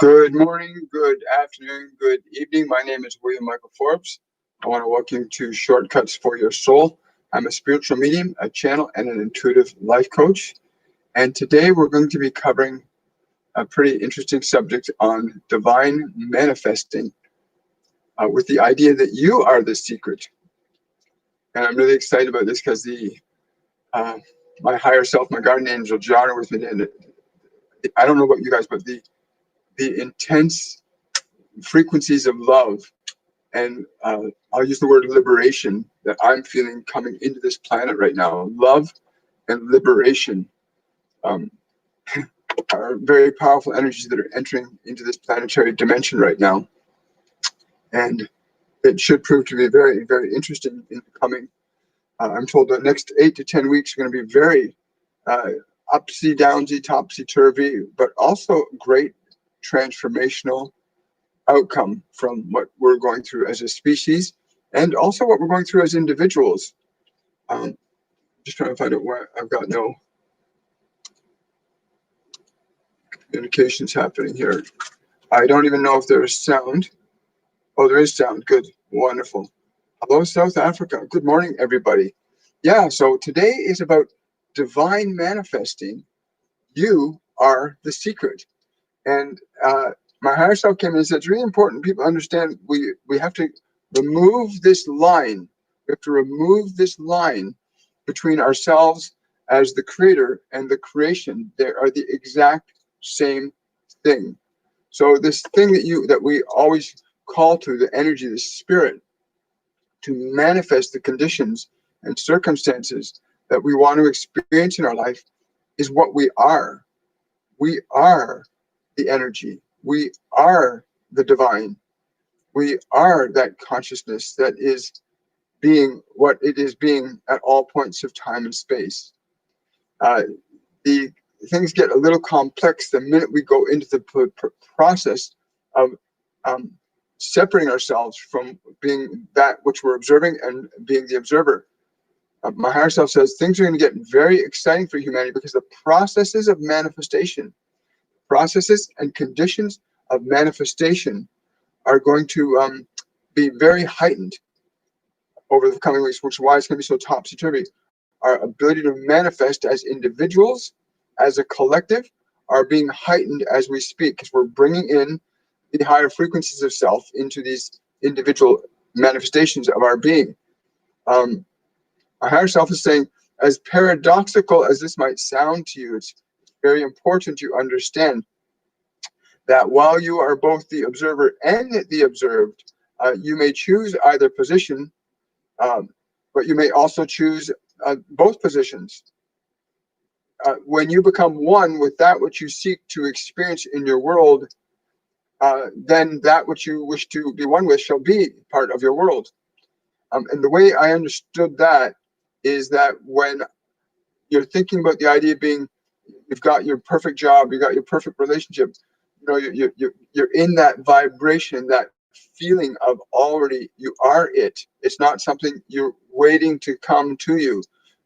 Good morning, good afternoon, good evening. My name is William Michael Forbes. I want to welcome you to Shortcuts for Your Soul. I'm a spiritual medium, a channel, and an intuitive life coach. And today we're going to be covering a pretty interesting subject on divine manifesting with the idea that you are the secret. And I'm really excited about this because my higher self, my guardian angel, John, are with me. And I don't know about you guys, but the intense frequencies of love and I'll use the word liberation that I'm feeling coming into this planet right now. Love and liberation are very powerful energies that are entering into this planetary dimension right now. And it should prove to be very, very interesting in the coming. I'm told the next 8 to 10 weeks are going to be very upsy, downsy, topsy turvy, but also great transformational outcome from what we're going through as a species and also what we're going through as individuals. Just trying to find out where I've got no communications happening here. I don't even know if there's sound. Oh, there is sound. Good. Wonderful. Hello, South Africa. Good morning, everybody. Yeah, so today is about divine manifesting. You are the secret. And my higher self came in and said, it's really important people understand we have to remove this line. We have to remove this line between ourselves as the creator and the creation. They are the exact same thing. So this thing that we always call to, the energy, the spirit, to manifest the conditions and circumstances that we want to experience in our life is what we are. We are the energy. We are the divine. We are that consciousness that is being what it is being at all points of time and space. The things get a little complex the minute we go into the process of separating ourselves from being that which we're observing and being the observer. My higher self says things are going to get very exciting for humanity because the processes of manifestation, processes and conditions of manifestation are going to be very heightened over the coming weeks, which is why it's going to be so topsy-turvy. Our ability to manifest as individuals, as a collective, are being heightened as we speak because we're bringing in the higher frequencies of self into these individual manifestations of our being. Our higher self is saying, as paradoxical as this might sound to you, it's very important to understand that while you are both the observer and the observed, you may choose either position, but you may also choose both positions. When you become one with that which you seek to experience in your world, then that which you wish to be one with shall be part of your world. And the way I understood that is that when you're thinking about the idea of being, you've got your perfect job, you've got your perfect relationship, you're in that vibration, that feeling of already you are it. It's not something you're waiting to come to you.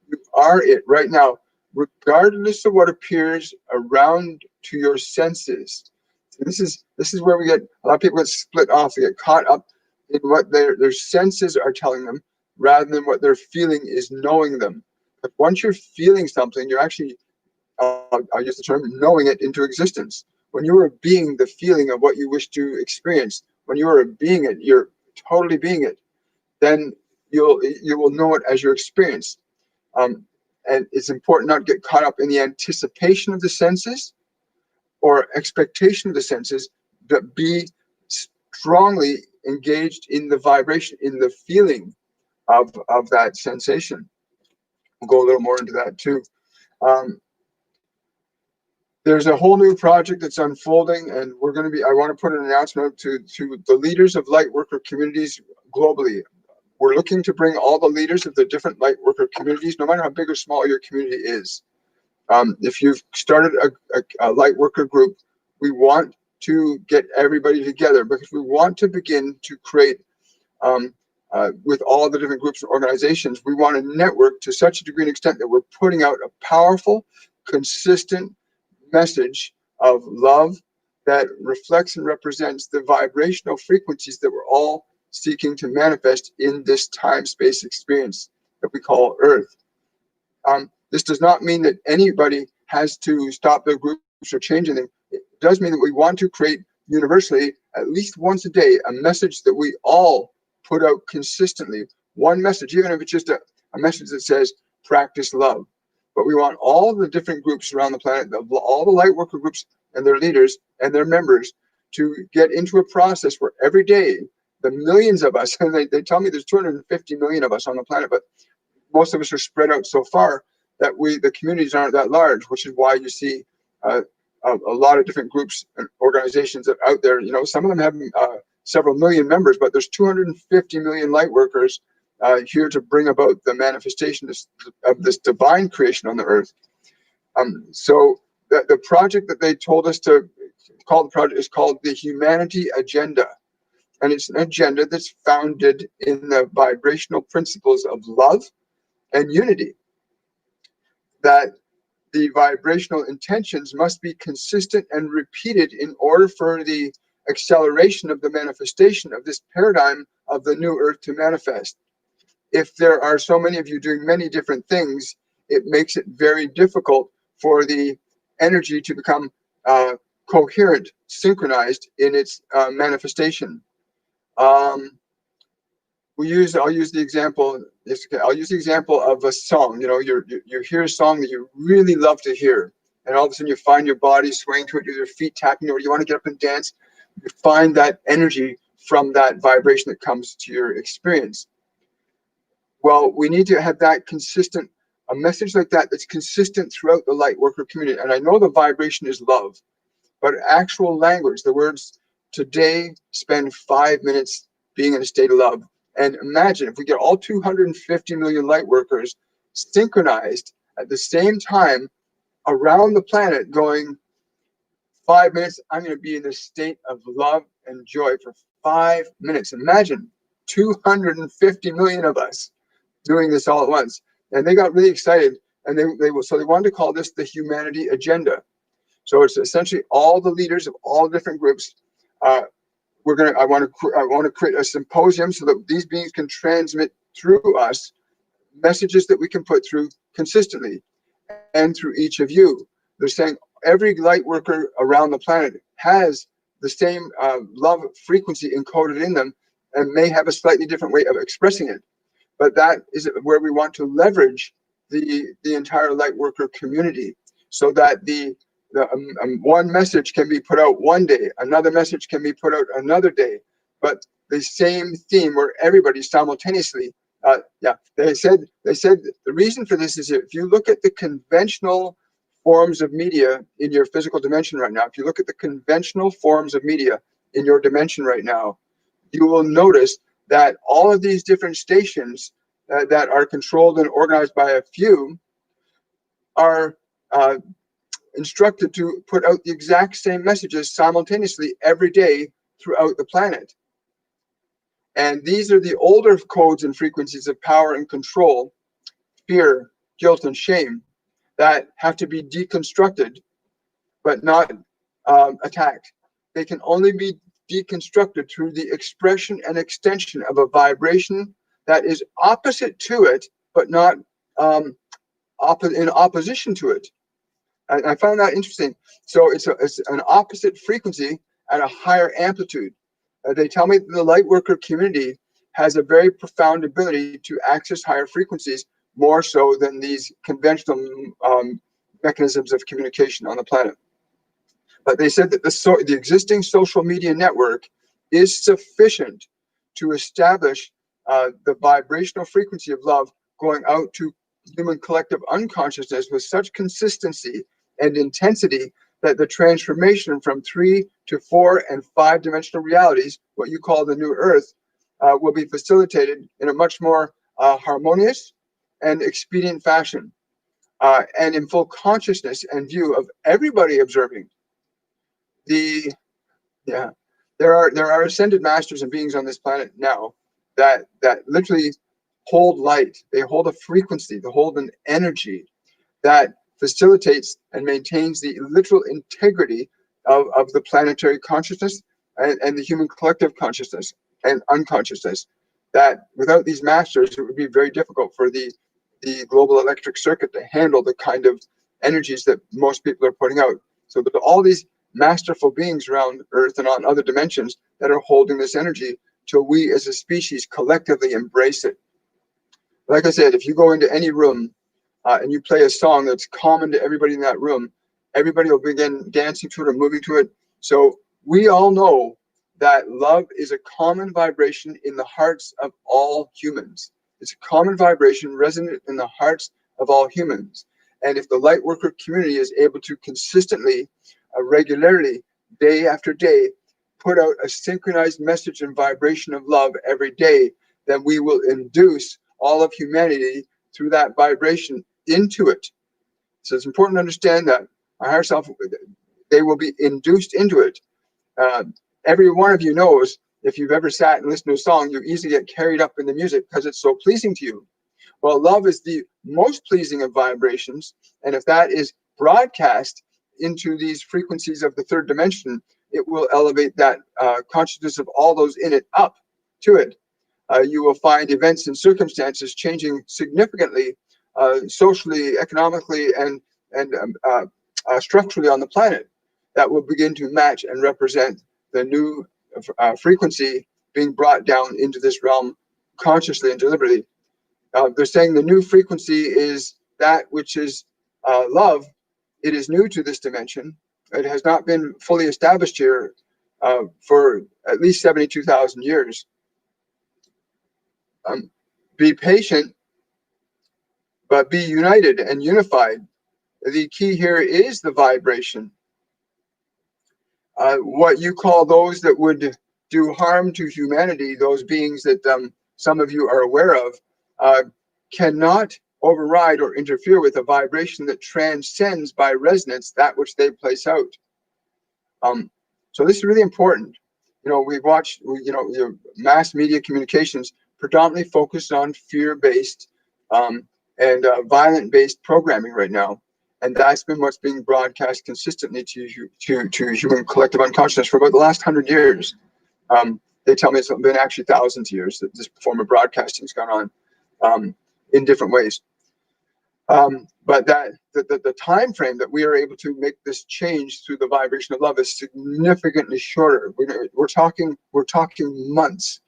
You are it right now, regardless of what appears around to your senses. So this is where we get a lot of people get split off. They get caught up in what their senses are telling them rather than what their feeling is knowing them. But once you're feeling something, you're actually, I'll use the term, knowing it into existence. When you are being the feeling of what you wish to experience, when you are being it, you're totally being it, then you will know it as your experience. And it's important not to get caught up in the anticipation of the senses or expectation of the senses, but be strongly engaged in the vibration, in the feeling of that sensation. We'll go a little more into that too. There's a whole new project that's unfolding, and I want to put an announcement out to the leaders of light worker communities globally. We're looking to bring all the leaders of the different light worker communities, no matter how big or small your community is. If you've started a light worker group, we want to get everybody together because we want to begin to create, with all the different groups and organizations, we want to network to such a degree and extent that we're putting out a powerful, consistent message of love that reflects and represents the vibrational frequencies that we're all seeking to manifest in this time-space experience that we call Earth. This does not mean that anybody has to stop their groups or change anything. It does mean that we want to create universally, at least once a day, a message that we all put out consistently. One message, even if it's just a message that says, practice love. But we want all the different groups around the planet, all the light worker groups and their leaders and their members, to get into a process where every day, the millions of us, and they tell me there's 250 million of us on the planet, but most of us are spread out so far that the communities aren't that large, which is why you see a lot of different groups and organizations out there. You know, some of them have several million members, but there's 250 million light workers here to bring about the manifestation of this divine creation on the earth. So the project that they told us to call the project is called the Humanity Agenda. And it's an agenda that's founded in the vibrational principles of love and unity. That the vibrational intentions must be consistent and repeated in order for the acceleration of the manifestation of this paradigm of the new earth to manifest. If there are so many of you doing many different things, it makes it very difficult for the energy to become coherent, synchronized in its manifestation. I'll use the example. I'll use the example of a song. You know, you hear a song that you really love to hear, and all of a sudden you find your body swaying to it, your feet tapping, or you want to get up and dance. You find that energy from that vibration that comes to your experience. Well, we need to have that consistent, a message like that that's consistent throughout the light worker community. And I know the vibration is love, but actual language, the words, today spend 5 minutes being in a state of love. And imagine if we get all 250 million light workers synchronized at the same time around the planet going, 5 minutes, I'm going to be in this state of love and joy for 5 minutes. Imagine 250 million of us doing this all at once. And they got really excited, and they wanted to call this the Humanity Agenda. So it's essentially all the leaders of all different groups. I want to create a symposium so that these beings can transmit through us messages that we can put through consistently, and through each of you. They're saying every light worker around the planet has the same love frequency encoded in them, and may have a slightly different way of expressing it. But that is where we want to leverage the entire light worker community, so that one message can be put out one day, another message can be put out another day, but the same theme where everybody simultaneously. They said the reason for this is, if you look at the conventional forms of media in your physical dimension right now, if you look at the conventional forms of media in your dimension right now, you will notice that all of these different stations that are controlled and organized by a few are instructed to put out the exact same messages simultaneously every day throughout the planet. And these are the older codes and frequencies of power and control, fear, guilt, and shame that have to be deconstructed, but not attacked. They can only be deconstructed through the expression and extension of a vibration that is opposite to it, but not in opposition to it. I found that interesting. So it's an opposite frequency at a higher amplitude. They tell me that the light worker community has a very profound ability to access higher frequencies, more so than these conventional mechanisms of communication on the planet. But they said that the existing social media network is sufficient to establish the vibrational frequency of love going out to human collective unconsciousness with such consistency and intensity that the transformation from 3 to 4 and 5 dimensional realities, what you call the new earth, will be facilitated in a much more harmonious and expedient fashion, and in full consciousness and view of everybody observing. There are ascended masters and beings on this planet now that literally hold light. They hold a frequency, they hold an energy that facilitates and maintains the literal integrity of the planetary consciousness and the human collective consciousness and unconsciousness. That without these masters, it would be very difficult for the global electric circuit to handle the kind of energies that most people are putting out. So there's all these masterful beings around Earth and on other dimensions that are holding this energy till we as a species collectively embrace it. Like I said, if you go into any room and you play a song that's common to everybody in that room, everybody will begin dancing to it or moving to it. So we all know that love is a common vibration in the hearts of all humans. It's a common vibration resonant in the hearts of all humans. And if the light worker community is able to consistently, regularly, day after day, put out a synchronized message and vibration of love every day, then we will induce all of humanity through that vibration into it. So it's important to understand that our higher self, they will be induced into it. Every one of you knows, if you've ever sat and listened to a song, you easily get carried up in the music because it's so pleasing to you. Well, love is the most pleasing of vibrations, and if that is broadcast into these frequencies of the third dimension, it will elevate that consciousness of all those in it up to it. You will find events and circumstances changing significantly, socially, economically, and structurally on the planet, that will begin to match and represent the new frequency being brought down into this realm consciously and deliberately. They're saying the new frequency is that which is love. It is new to this dimension. It has not been fully established here for at least 72,000 years. Be patient, but be united and unified. The key here is the vibration. What you call those that would do harm to humanity, those beings that some of you are aware of, cannot override or interfere with a vibration that transcends by resonance that which they place out. So this is really important. You know, we've watched, your mass media communications predominantly focused on fear-based and violent-based programming right now. And that's been what's being broadcast consistently to human collective unconsciousness for about the last 100 years. They tell me it's been actually thousands of years that this form of broadcasting has gone on in different ways. But that the time frame that we are able to make this change through the vibration of love is significantly shorter. We're talking months,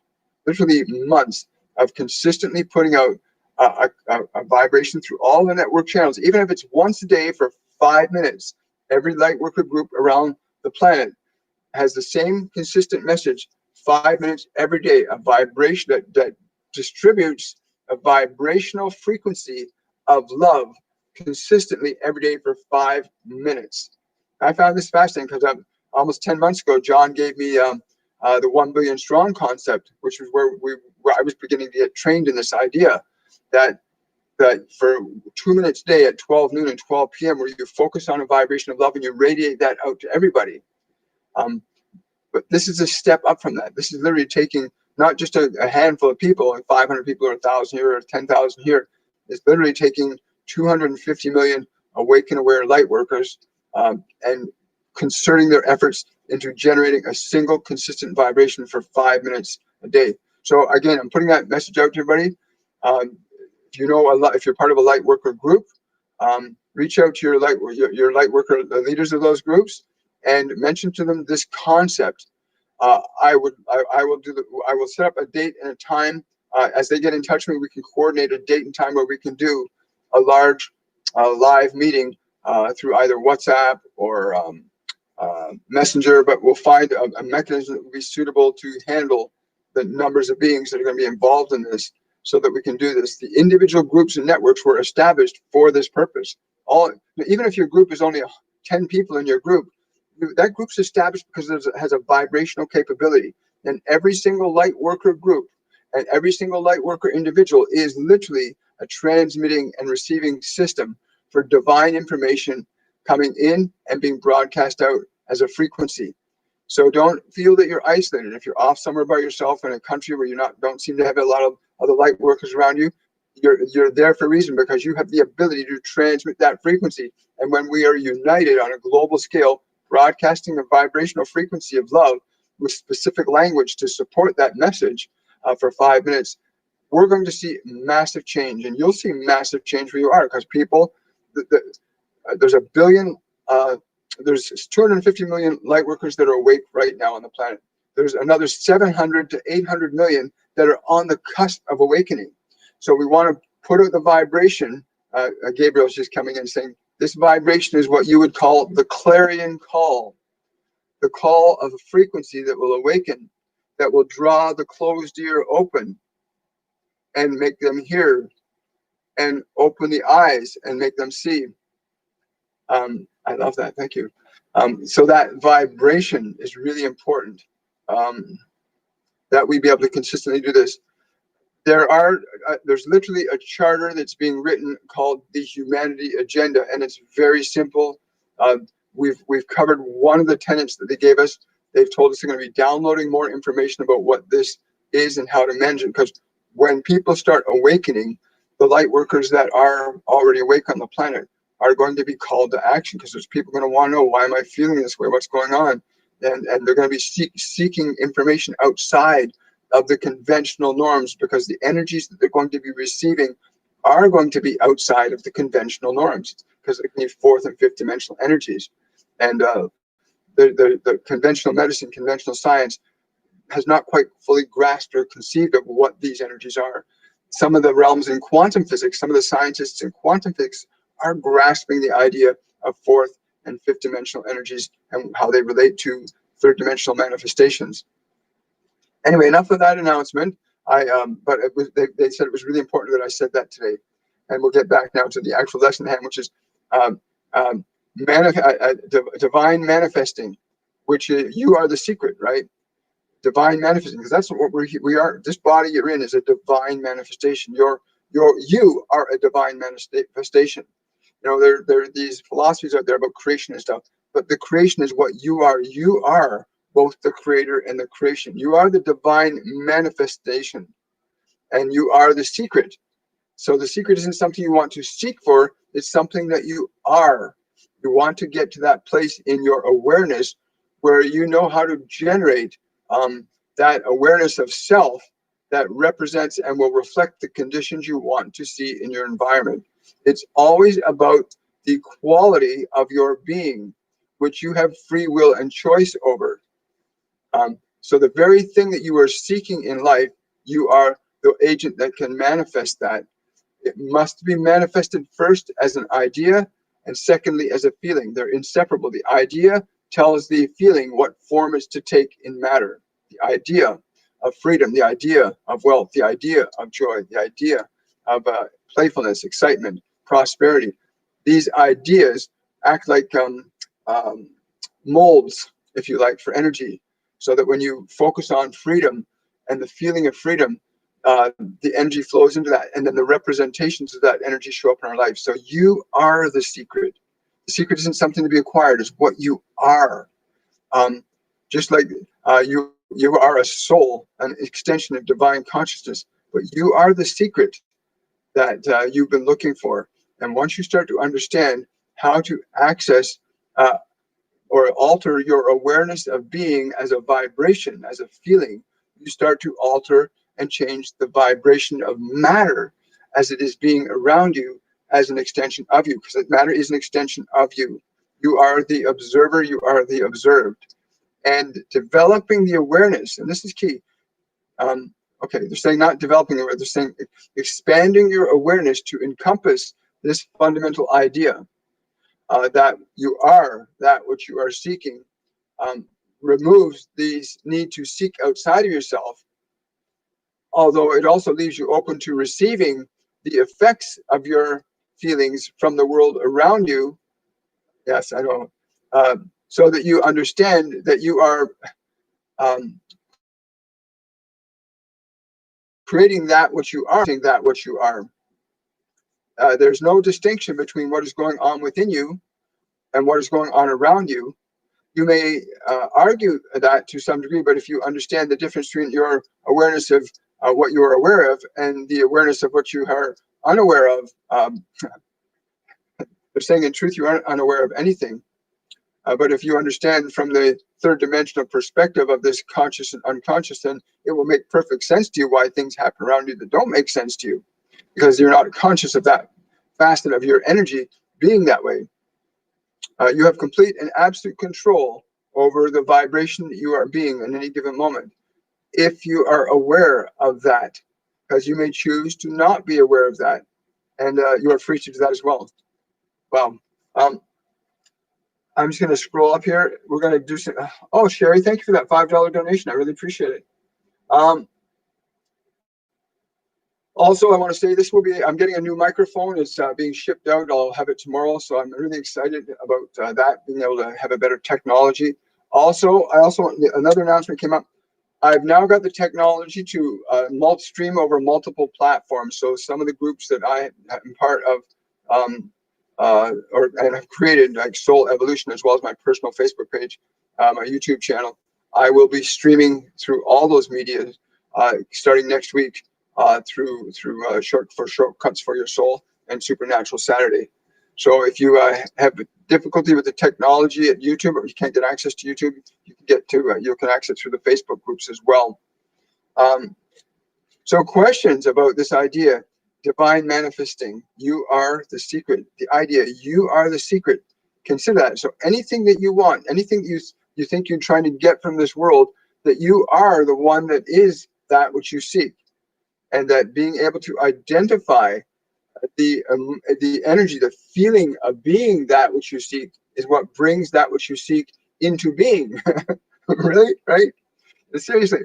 literally months of consistently putting out a vibration through all the network channels, even if it's once a day for 5 minutes. Every light worker group around the planet has the same consistent message, 5 minutes every day, a vibration that distributes a vibrational frequency of love consistently every day for 5 minutes. I found this fascinating because almost 10 months ago, John gave me the 1 billion strong concept, which was where I was beginning to get trained in this idea that for 2 minutes a day at 12 noon and 12 p.m., where you focus on a vibration of love and you radiate that out to everybody. But this is a step up from that. This is literally taking not just a handful of people, like 500 people or 1,000 here or 10,000 here. It's literally taking 250 million awake and aware light workers and concerting their efforts into generating a single consistent vibration for 5 minutes a day. So again, I'm putting that message out to everybody. If you're part of a light worker group, reach out to your light worker, the leaders of those groups, and mention to them this concept. I will set up a date and a time. As they get in touch with me, we can coordinate a date and time where we can do a large live meeting through either WhatsApp or Messenger, but we'll find a mechanism that will be suitable to handle the numbers of beings that are going to be involved in this, so that we can do this. The individual groups and networks were established for this purpose. Even if your group is only 10 people in your group, that group's established because it has a vibrational capability. And every single light worker group and every single light worker individual is literally a transmitting and receiving system for divine information coming in and being broadcast out as a frequency. So don't feel that you're isolated. If you're off somewhere by yourself in a country where don't seem to have a lot of other light workers around you, you're there for a reason, because you have the ability to transmit that frequency. And when we are united on a global scale, broadcasting a vibrational frequency of love with specific language to support that message for 5 minutes, we're going to see massive change. And you'll see massive change where you are, because people, there's a billion, there's 250 million light workers that are awake right now on the planet. There's another 700 to 800 million that are on the cusp of awakening. So we want to put out the vibration. Gabriel's just coming in saying, this vibration is what you would call the clarion call, the call of a frequency that will awaken, that will draw the closed ear open and make them hear, and open the eyes and make them see. I love that. Thank you. So that vibration is really important, that we be able to consistently do this. There's literally a charter that's being written called the Humanity Agenda, and it's very simple. We've covered one of the tenets that they gave us. They've told us they're going to be downloading more information about what this is and how to manage it, because when people start awakening, the light workers that are already awake on the planet are going to be called to action, because there's people going to want to know, why am I feeling this way? What's going on? And they're going to be seeking information outside of the conventional norms, because the energies that they're going to be receiving are going to be outside of the conventional norms, because they can be fourth and fifth dimensional energies. And the conventional medicine, conventional science has not quite fully grasped or conceived of what these energies are. Some of the realms in quantum physics, some of the scientists in quantum physics are grasping the idea of fourth and fifth dimensional energies and how they relate to third dimensional manifestations. Anyway, enough of that announcement. But they said it was really important that I said that today. And we'll get back now to the actual lesson at hand, which is divine manifesting, which you are the secret, right? Divine manifesting, because that's what we are. This body you're in is a divine manifestation. You are a divine manifestation. You know, there are these philosophies out there about creation and stuff, but the creation is what you are. You are both the creator and the creation. You are the divine manifestation, and you are the secret. So the secret isn't something you want to seek for, it's something that you are. You want to get to that place in your awareness where you know how to generate that awareness of self that represents and will reflect the conditions you want to see in your environment. It's always about the quality of your being, which you have free will and choice over. So the very thing that you are seeking in life, you are the agent that can manifest that. It must be manifested first as an idea, and secondly as a feeling. They're inseparable. The idea tells the feeling what form is to take in matter. The idea of freedom, the idea of wealth, the idea of joy, the idea of playfulness, excitement, prosperity. These ideas act like molds, if you like, for energy, so that when you focus on freedom and the feeling of freedom, the energy flows into that, and then the representations of that energy show up in our life. So you are the secret. The secret isn't something to be acquired; it's what you are. Just like you are a soul, an extension of divine consciousness, but you are the secret that you've been looking for. And once you start to understand how to access or alter your awareness of being as a vibration, as a feeling, you start to alter and change the vibration of matter as it is being around you as an extension of you, because matter is an extension of you. You are the observer, you are the observed. And developing the awareness, and this is key. Okay, they're saying not developing the awareness, they're saying expanding your awareness to encompass this fundamental idea that you are that which you are seeking, removes these need to seek outside of yourself, although it also leaves you open to receiving the effects of your feelings from the world around you. Yes, I know. So that you understand that you are creating that which you are, that which you are. There's no distinction between what is going on within you and what is going on around you. You may argue that to some degree, but if you understand the difference between your awareness of what you are aware of and the awareness of what you are unaware of, they're saying in truth you aren't unaware of anything. But if you understand from the third dimensional perspective of this conscious and unconscious, then it will make perfect sense to you why things happen around you that don't make sense to you, because you're not conscious of that facet of your energy being that way. You have complete and absolute control over the vibration that you are being in any given moment, if you are aware of that, because you may choose to not be aware of that, and you are free to do that as well. Well, I'm just going to scroll up here. We're going to do some. Oh, Sherry, thank you for that $5 donation. I really appreciate it. Also, I want to say this will be, I'm getting a new microphone. It's being shipped out. I'll have it tomorrow. So I'm really excited about that, being able to have a better technology. Also, another announcement came up. I've now got the technology to stream over multiple platforms. So some of the groups that I am part of and have created, like Soul Evolution, as well as my personal Facebook page, my YouTube channel, I will be streaming through all those media starting next week through Shortcuts for Your Soul and Supernatural Saturday. So if you have difficulty with the technology at YouTube, or you can't get access to YouTube, you can get to you can access through the Facebook groups as well. So questions about this idea, divine manifesting, you are the secret. The idea, you are the secret. Consider that. So anything that you want, anything that you think you're trying to get from this world, that you are the one that is that which you seek, and that being able to identify the energy, the feeling of being that which you seek is what brings that which you seek into being. Really? Right? Seriously.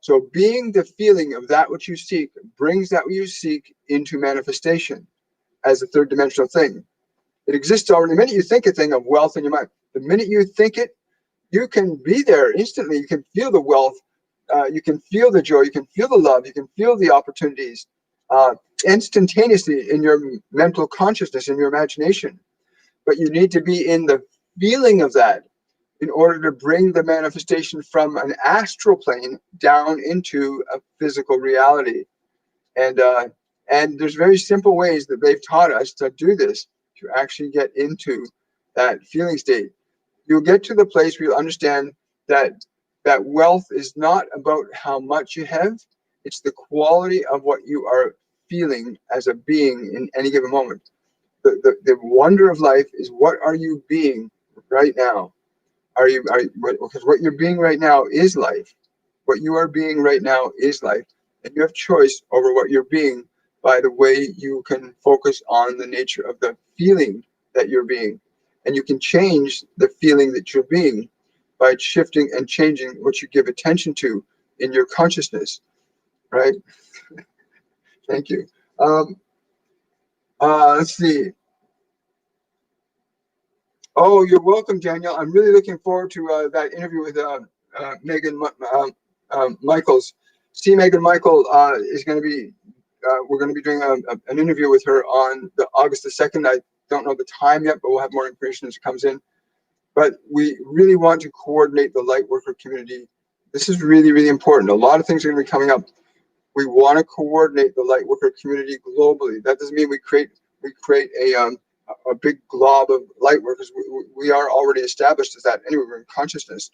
So being the feeling of that which you seek brings that which you seek into manifestation as a third dimensional thing. It exists already. The minute you think a thing of wealth in your mind, the minute you think it, you can be there instantly. You can feel the wealth. You can feel the joy. You can feel the love. You can feel the opportunities instantaneously in your mental consciousness, in your imagination. But you need to be in the feeling of that in order to bring the manifestation from an astral plane down into a physical reality. And there's very simple ways that they've taught us to do this, to actually get into that feeling state. You'll get to the place where you understand that wealth is not about how much you have, it's the quality of what you are feeling as a being in any given moment. The wonder of life is, what are you being right now? Because what you're being right now is life. What you are being right now is life. And you have choice over what you're being by the way you can focus on the nature of the feeling that you're being. And you can change the feeling that you're being by shifting and changing what you give attention to in your consciousness, right? Thank you. Let's see. Oh, you're welcome, Daniel. I'm really looking forward to that interview with Megan Michaels. See, Megan Michael is going to be, we're going to be doing an interview with her on August the 2nd. I don't know the time yet, but we'll have more information as it comes in. But we really want to coordinate the light worker community. This is really, really important. A lot of things are going to be coming up. We want to coordinate the light worker community globally. That doesn't mean we create a big glob of light workers. We are already established as that anyway. We're in consciousness.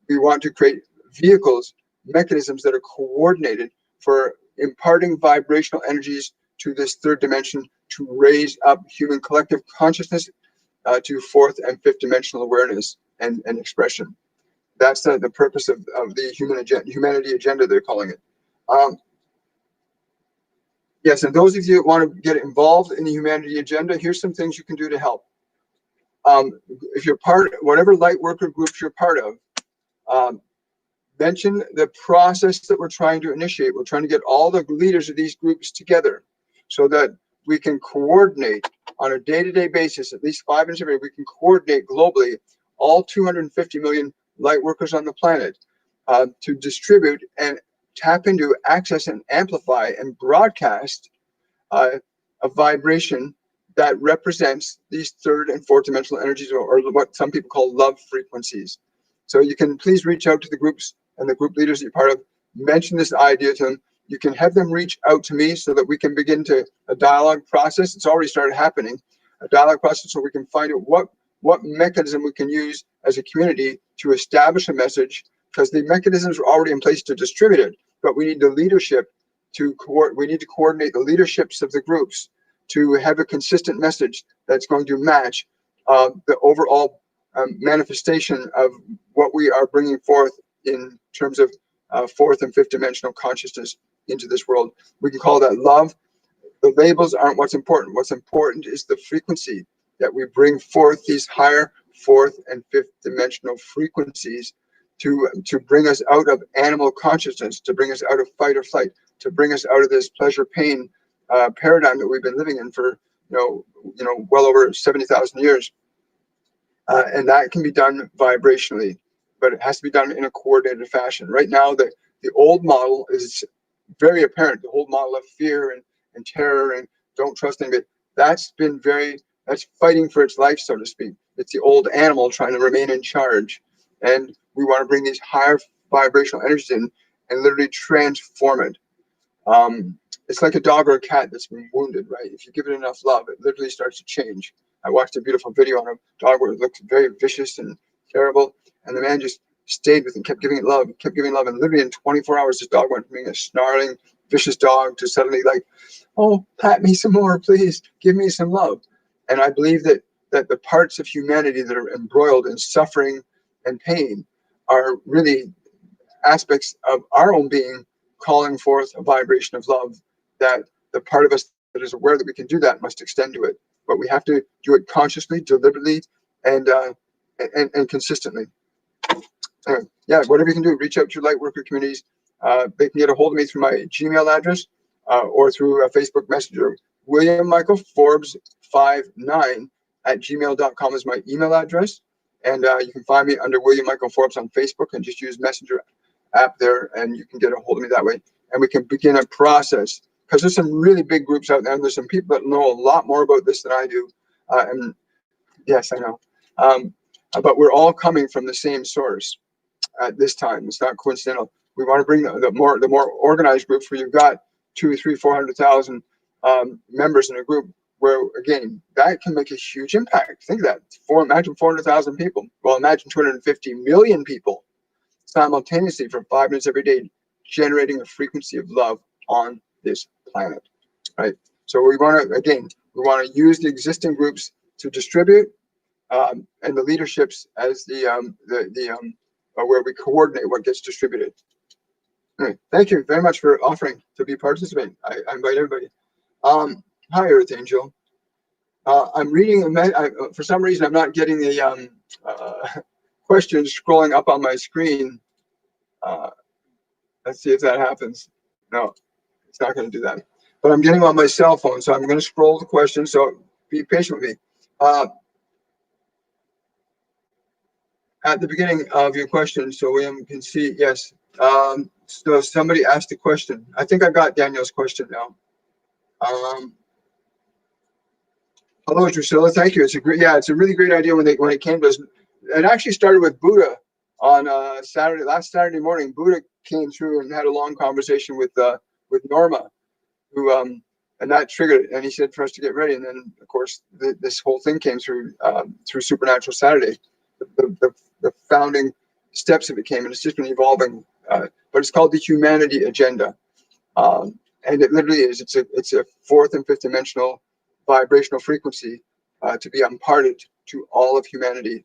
We want to create vehicles, mechanisms that are coordinated for imparting vibrational energies to this third dimension to raise up human collective consciousness to fourth and fifth dimensional awareness and expression. That's the purpose of the humanity agenda, they're calling it. Yes, and those of you that want to get involved in the humanity agenda, here's some things you can do to help. If you're whatever light worker groups you're part of, mention the process that we're trying to initiate. We're trying to get all the leaders of these groups together so that we can coordinate on a day-to-day basis, at least 5 minutes a day, we can coordinate globally all 250 million light workers on the planet to distribute and tap into, access, and amplify and broadcast a vibration that represents these third and fourth dimensional energies, or what some people call love frequencies. So you can please reach out to the groups and the group leaders that you're part of, mention this idea to them. You can have them reach out to me so that we can begin a dialogue process. It's already started happening, a dialogue process, so we can find out what mechanism we can use as a community to establish a message, because the mechanisms are already in place to distribute it, but we need the leadership we need to coordinate the leaderships of the groups to have a consistent message that's going to match the overall manifestation of what we are bringing forth in terms of fourth and fifth dimensional consciousness into this world. We can call that love. The labels aren't what's important. What's important is the frequency that we bring forth, these higher fourth and fifth dimensional frequencies to bring us out of animal consciousness, to bring us out of fight or flight, to bring us out of this pleasure pain paradigm that we've been living in for well over 70,000 years. And that can be done vibrationally, but it has to be done in a coordinated fashion. Right now, the old model is very apparent. The whole model of fear and terror and don't trust anybody. That's fighting for its life, so to speak. It's the old animal trying to remain in charge. And we want to bring these higher vibrational energies in and literally transform it. It's like a dog or a cat that's been wounded, right? If you give it enough love, it literally starts to change. I watched a beautiful video on a dog where it looked very vicious and terrible, and the man just stayed with it, kept giving it love, and literally in 24 hours, this dog went from being a snarling, vicious dog to suddenly like, oh, pat me some more, please, give me some love. And I believe that the parts of humanity that are embroiled in suffering and pain are really aspects of our own being calling forth a vibration of love, that the part of us that is aware that we can do that must extend to it. But we have to do it consciously, deliberately, and consistently. Anyway, yeah, whatever you can do, reach out to your light worker communities. They can get a hold of me through my Gmail address or through a Facebook Messenger. William Michael Forbes 59 at gmail.com is my email address. And you can find me under William Michael Forbes on Facebook and just use Messenger app there, and you can get a hold of me that way. And we can begin a process, because there's some really big groups out there, and there's some people that know a lot more about this than I do. And yes, I know. But we're all coming from the same source at this time. It's not coincidental. We want to bring the more organized groups where you've got 200,000, 300,000, 400,000 members in a group, where again that can make a huge impact. Think of that. Imagine 400,000 people. Well, imagine 250 million people simultaneously for 5 minutes every day, generating a frequency of love on this planet, right? So we want to use the existing groups to distribute, and the leaderships as where we coordinate what gets distributed. Anyway, thank you very much for offering to be participating. I invite everybody. Hi, Earth Angel. I'm reading for some reason I'm not getting the questions scrolling up on my screen. Let's see if that happens. No, it's not going to do that. But I'm getting on my cell phone, so I'm going to scroll the questions. So be patient with me. At the beginning of your question, so William can see, yes. So somebody asked a question. I think I got Daniel's question now. Hello, Drusilla. Thank you. It's a really great idea when it came to us. It actually started with Buddha on last Saturday morning. Buddha came through and had a long conversation with Norma, who and that triggered it. And he said for us to get ready. And then of course this whole thing came through Supernatural Saturday. The founding steps of it came, and it's just been evolving. But it's called the Humanity Agenda, and it literally is. It's a fourth and fifth dimensional vibrational frequency to be imparted to all of humanity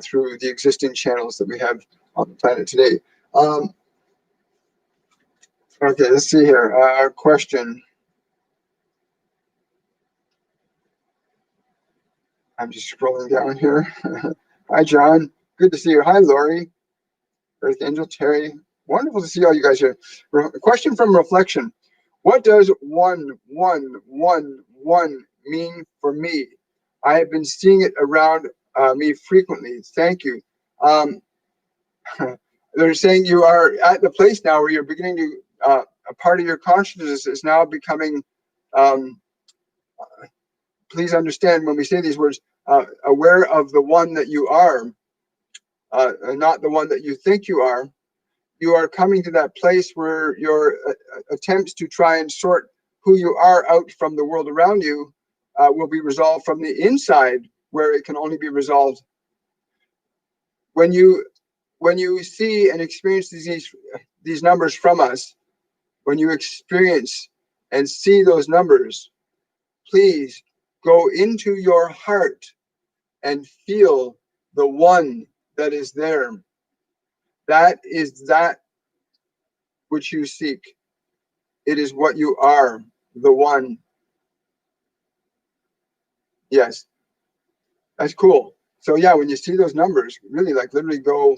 through the existing channels that we have on the planet today. Okay, let's see here. Our question. I'm just scrolling down here. Hi, John. Good to see you. Hi, Lori. Earth Angel, Terry. Wonderful to see all you guys here. Question from Reflection. What does 111 mean for me? I have been seeing it around me frequently. Thank you. They're saying you are at the place now where you're beginning to, a part of your consciousness is now becoming, please understand when we say these words, aware of the one that you are, not the one that you think you are. You are coming to that place where your attempts to try and sort who you are out from the world around you will be resolved from the inside where it can only be resolved. When you see and experience these numbers from us, when you experience and see those numbers, please go into your heart and feel the one that is there. That is that which you seek. It is what you are, the one. Yes, that's cool. So yeah, when you see those numbers, really like literally go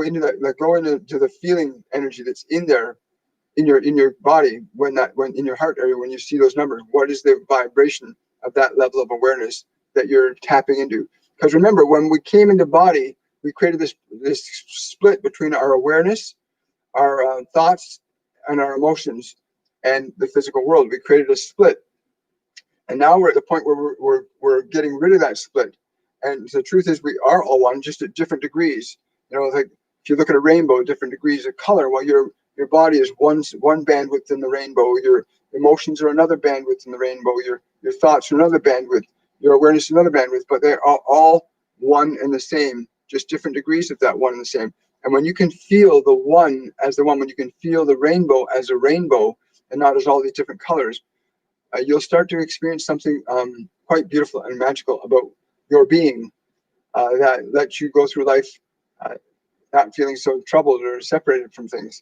into that, like go into the feeling energy that's in there, in your body, when in your heart area, when you see those numbers, what is the vibration of that level of awareness that you're tapping into? Because remember, when we came into body, we created this split between our awareness, our thoughts, and our emotions, and the physical world. We created a split, and now we're at the point where we're getting rid of that split. And the truth is, we are all one, just at different degrees. Like if you look at a rainbow, different degrees of color. Well, your body is one bandwidth in the rainbow. Your emotions are another bandwidth in the rainbow. Your thoughts are another bandwidth. Your awareness is another bandwidth. But they are all one and the same, just different degrees of that one and the same. And when you can feel the one as the one, when you can feel the rainbow as a rainbow and not as all these different colors, you'll start to experience something quite beautiful and magical about your being that lets you go through life not feeling so troubled or separated from things.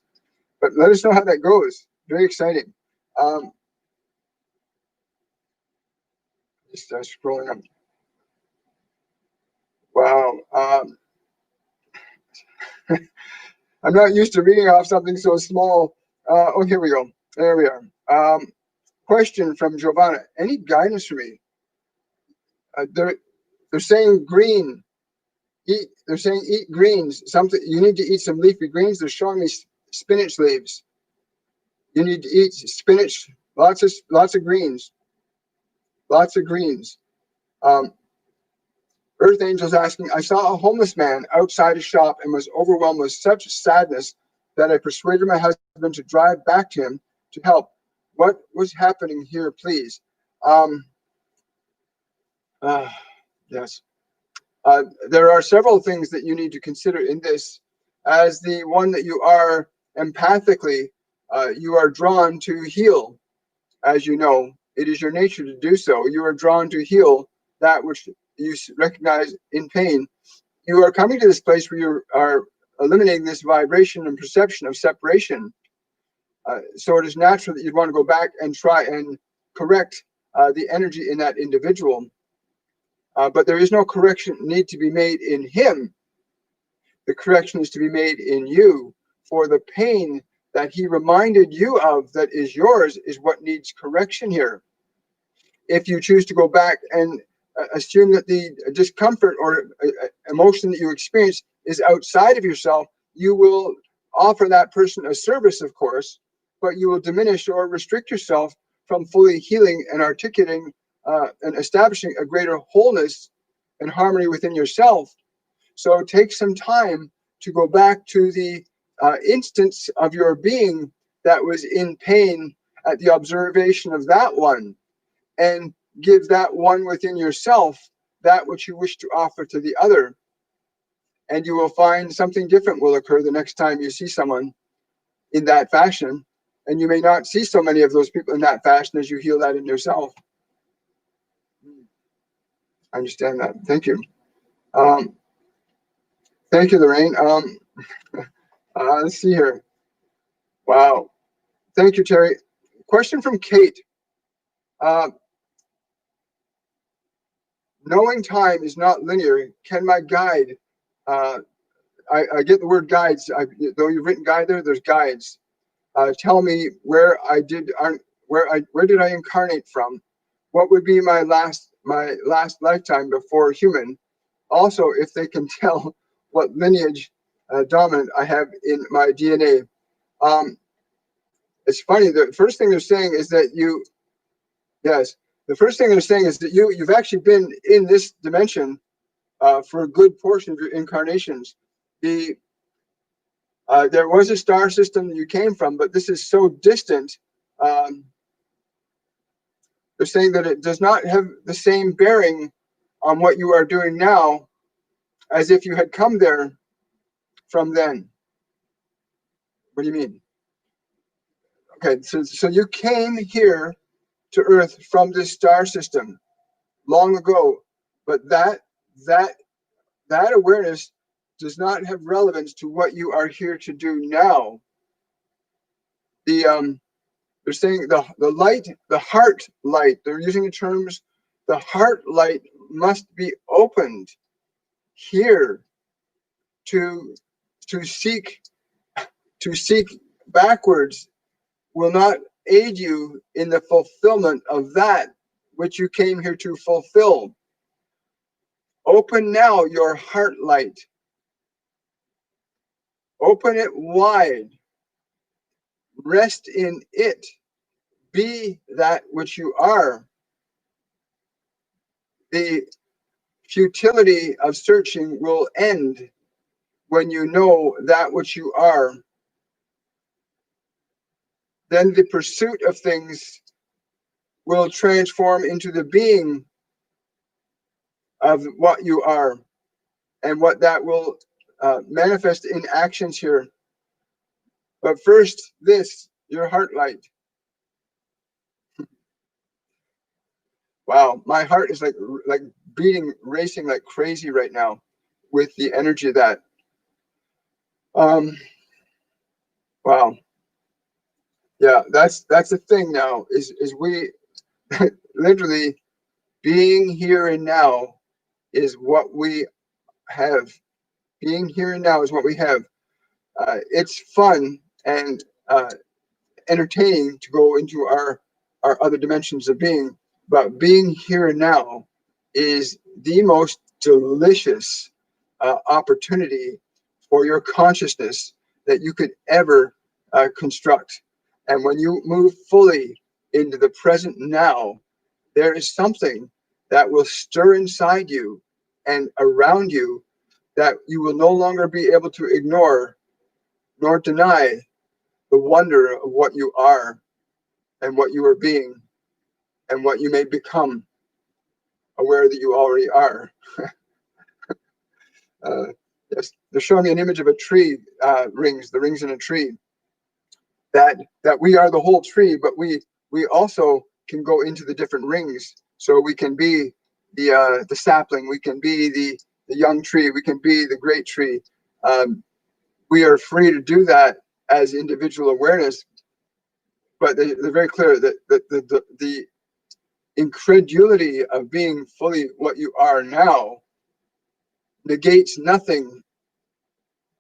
But let us know how that goes. Very exciting. Just scrolling up. Wow. I'm not used to reading off something so small. Oh, here we go. There we are. Question from Giovanna. Any guidance for me? They're saying green. They're saying eat greens. Something you need to eat some leafy greens. They're showing me spinach leaves. You need to eat spinach. Lots of greens. Lots of greens. Earth Angel's asking, I saw a homeless man outside a shop and was overwhelmed with such sadness that I persuaded my husband to drive back to him to help. What was happening here, please? Yes. There are several things that you need to consider in this. As the one that you are empathically, you are drawn to heal. As you know, it is your nature to do so. You are drawn to heal that which you recognize in pain. You are coming to this place where you are eliminating this vibration and perception of separation. So it is natural that you'd want to go back and try and correct the energy in that individual. But there is no correction need to be made in him. The correction is to be made in you, for the pain that he reminded you of that is yours is what needs correction here. If you choose to go back and assume that the discomfort or emotion that you experience is outside of yourself, you will offer that person a service, of course, but you will diminish or restrict yourself from fully healing and articulating and establishing a greater wholeness and harmony within yourself. So take some time to go back to the instance of your being that was in pain at the observation of that one, and give that one within yourself that which you wish to offer to the other. And you will find something different will occur the next time you see someone in that fashion. And you may not see so many of those people in that fashion as you heal that in yourself. I understand that. Thank you. Thank you, Lorraine. Let's see here. Wow. Thank you, Terry. Question from Kate. Knowing time is not linear. Can my guide, I get the word guides, though you've written guide there, there's guides. Tell me where did I incarnate from? What would be my last lifetime before human? Also, if they can tell what lineage dominant I have in my DNA. It's funny, the first thing they're saying is that you've actually been in this dimension for a good portion of your incarnations. There was a star system that you came from, but this is so distant. They're saying that it does not have the same bearing on what you are doing now as if you had come there from then. What do you mean? Okay, so you came here to Earth from this star system long ago, but that awareness does not have relevance to what you are here to do now. They're saying the light, the heart light. They're using the terms. The heart light must be opened here to seek backwards will not aid you in the fulfillment of that which you came here to fulfill. Open now your heart light. Open it wide. Rest in it. Be that which you are. The futility of searching will end when you know that which you are. Then the pursuit of things will transform into the being of what you are, and what that will manifest in actions here. But first, this, your heart light. Wow, my heart is like beating, racing like crazy right now with the energy of that. Wow. Yeah, that's the thing now, is we literally being here and now is what we have. Being here and now is what we have. It's fun and entertaining to go into our other dimensions of being, but being here and now is the most delicious opportunity for your consciousness that you could ever construct. And when you move fully into the present now, there is something that will stir inside you and around you that you will no longer be able to ignore nor deny the wonder of what you are and what you are being and what you may become, aware that you already are. Yes, they're showing me an image of a tree, rings, the rings in a tree. That we are the whole tree, but we also can go into the different rings. So we can be the sapling, we can be the young tree, we can be the great tree. We are free to do that as individual awareness, but they're very clear that the incredulity of being fully what you are now negates nothing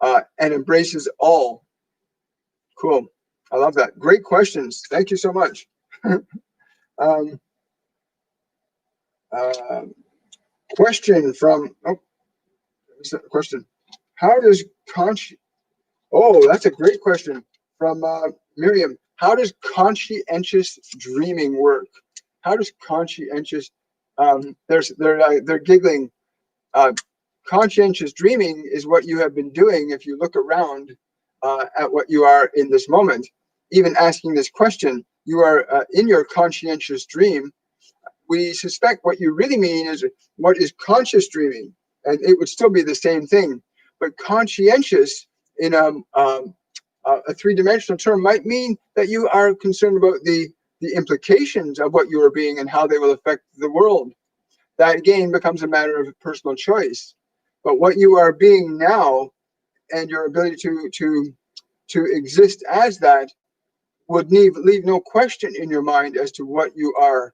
and embraces all. Cool. I love that. Great questions. Thank you so much. um, question from, question. How does that's a great question from Miriam. How does conscientious dreaming work? How does conscientious, they're giggling. Conscientious dreaming is what you have been doing if you look around at what you are in this moment. Even asking this question, you are in your conscientious dream. We suspect what you really mean is what is conscious dreaming, and it would still be the same thing. But conscientious in a three-dimensional term might mean that you are concerned about the implications of what you are being and how they will affect the world. That again becomes a matter of personal choice. But what you are being now and your ability to exist as that would leave no question in your mind as to what you are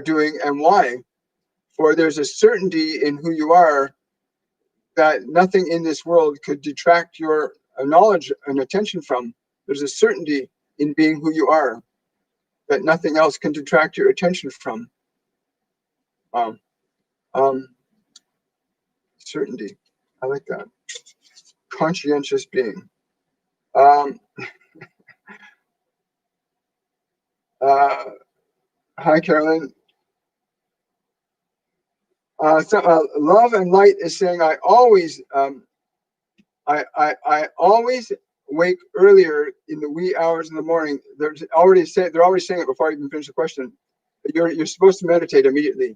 doing and why. For there's a certainty in who you are that nothing in this world could detract your knowledge and attention from. There's a certainty in being who you are that nothing else can detract your attention from. Certainty. I like that. Conscientious being. Hi, Carolyn. Love and Light is saying, I always wake earlier in the wee hours in the morning. They're already saying it before I even finish the question. You're supposed to meditate immediately.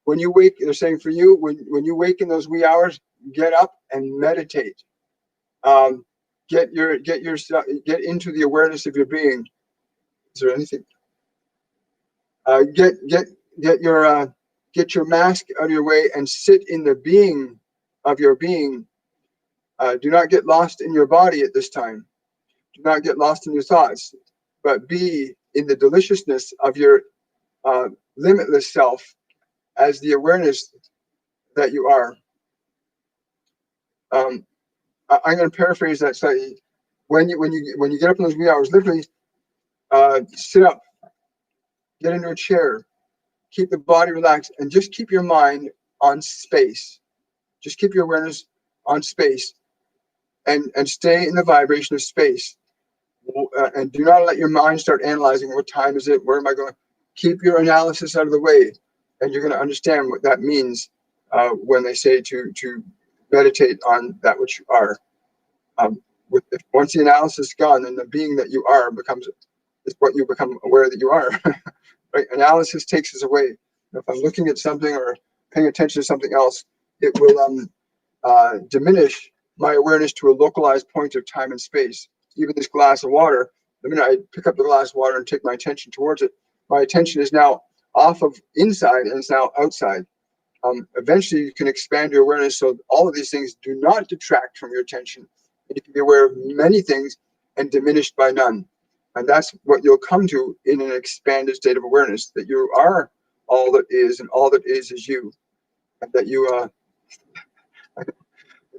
When you wake, they're saying for you, when you wake in those wee hours, get up and meditate. Um, get into the awareness of your being. Is there anything? Get your mask out of your way and sit in the being of your being. Do not get lost in your body at this time. Do not get lost in your thoughts, but be in the deliciousness of your limitless self as the awareness that you are. I'm going to paraphrase that slightly. When you get up in those wee hours, literally sit up, get into a chair, keep the body relaxed, and just keep your mind on space. Just keep your awareness on space, and stay in the vibration of space. And do not let your mind start analyzing what time is it, where am I going. Keep your analysis out of the way, and you're going to understand what that means when they say to meditate on that which you are. Once the analysis is gone, then the being that you are is what you become aware that you are. Right? Analysis takes us away. If I'm looking at something or paying attention to something else, it will diminish my awareness to a localized point of time and space. Even this glass of water, the minute I pick up the glass of water and take my attention towards it, my attention is now off of inside and it's now outside. Eventually, you can expand your awareness so all of these things do not detract from your attention. And you can be aware of many things and diminished by none. And that's what you'll come to in an expanded state of awareness, that you are all that is, and all that is you. And that you,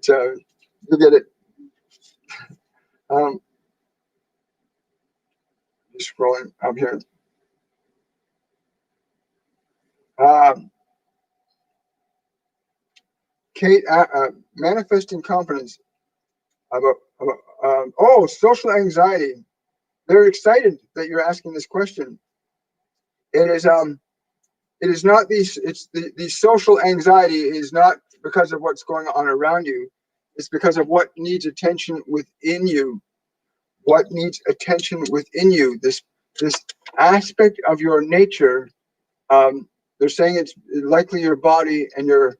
you get it. Just scrolling up here. Kate, manifesting confidence about social anxiety. They're excited that you're asking this question. It is not these. It's the social anxiety is not because of what's going on around you. It's because of what needs attention within you. What needs attention within you? This aspect of your nature. They're saying it's likely your body and your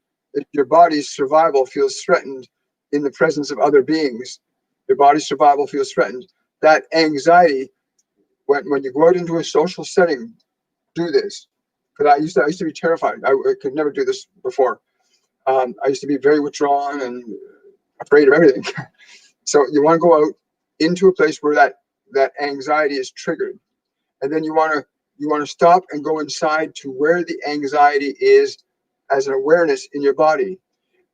body's survival feels threatened in the presence of other beings. Your body's survival feels threatened. That anxiety, when you go out into a social setting, do this. Because I used to be terrified. I could never do this before. I used to be very withdrawn and afraid of everything. So you want to go out into a place where that anxiety is triggered, and then you want to stop and go inside to where the anxiety is as an awareness in your body,